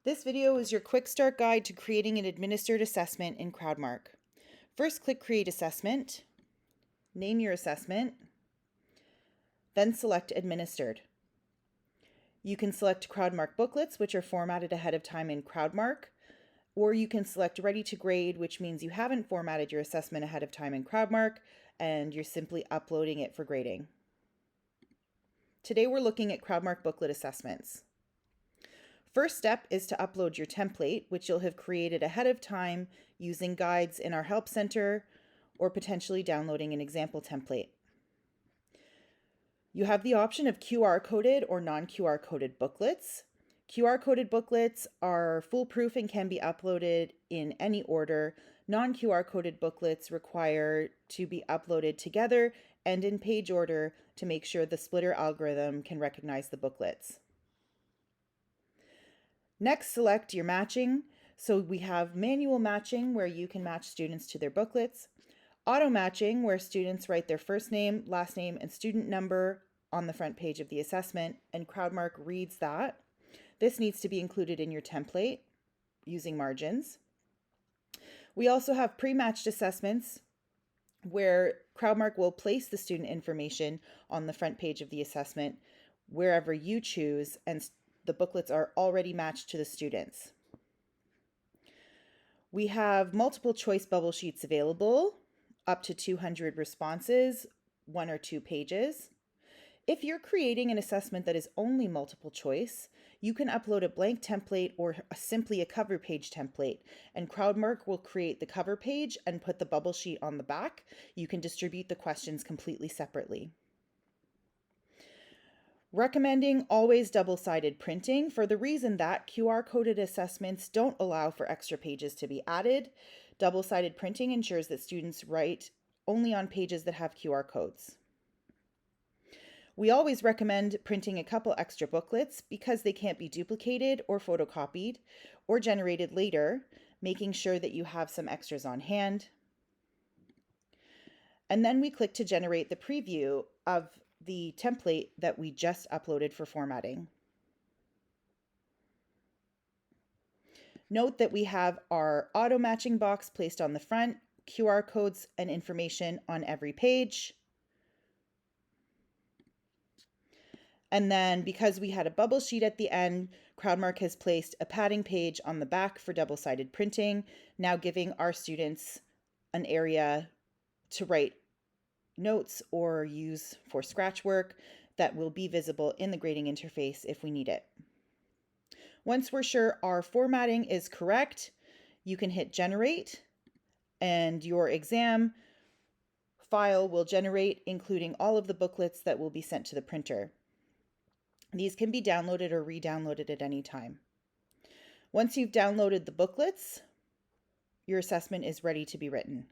This video is your quick start guide to creating an administered assessment in CrowdMark. First, click Create Assessment, name your assessment, then select Administered. You can select CrowdMark booklets, which are formatted ahead of time in CrowdMark, or you can select Ready to Grade, which means you haven't formatted your assessment ahead of time in CrowdMark and you're simply uploading it for grading. Today we're looking at CrowdMark booklet assessments. First step is to upload your template, which you'll have created ahead of time using guides in our Help Center or potentially downloading an example template. You have the option of QR-coded or non-QR coded booklets. QR-coded booklets are foolproof and can be uploaded in any order. Non-QR coded booklets require to be uploaded together and in page order to make sure the splitter algorithm can recognize the booklets. Next, select your matching. So we have manual matching, where you can match students to their booklets. Auto matching, where students write their first name, last name, and student number on the front page of the assessment, and CrowdMark reads that. This needs to be included in your template using margins. We also have pre-matched assessments, where CrowdMark will place the student information on the front page of the assessment wherever you choose, and the booklets are already matched to the students. We have multiple choice bubble sheets available, up to 200 responses, 1 or 2 pages. If you're creating an assessment that is only multiple choice, you can upload a blank template or simply a cover page template, and CrowdMark will create the cover page and put the bubble sheet on the back. You can distribute the questions completely separately. Recommending always double-sided printing for the reason that QR-coded assessments don't allow for extra pages to be added. Double-sided printing ensures that students write only on pages that have QR codes. We always recommend printing a couple extra booklets because they can't be duplicated or photocopied or generated later, making sure that you have some extras on hand. And then we click to generate the preview of the template that we just uploaded for formatting. Note that we have our auto matching box placed on the front, QR codes and information on every page. And then because we had a bubble sheet at the end, CrowdMark has placed a padding page on the back for double-sided printing, now giving our students an area to write notes or use for scratch work that will be visible in the grading interface if we need it. Once we're sure our formatting is correct, you can hit generate and your exam file will generate, including all of the booklets that will be sent to the printer. These can be downloaded or re-downloaded at any time. Once you've downloaded the booklets, your assessment is ready to be written.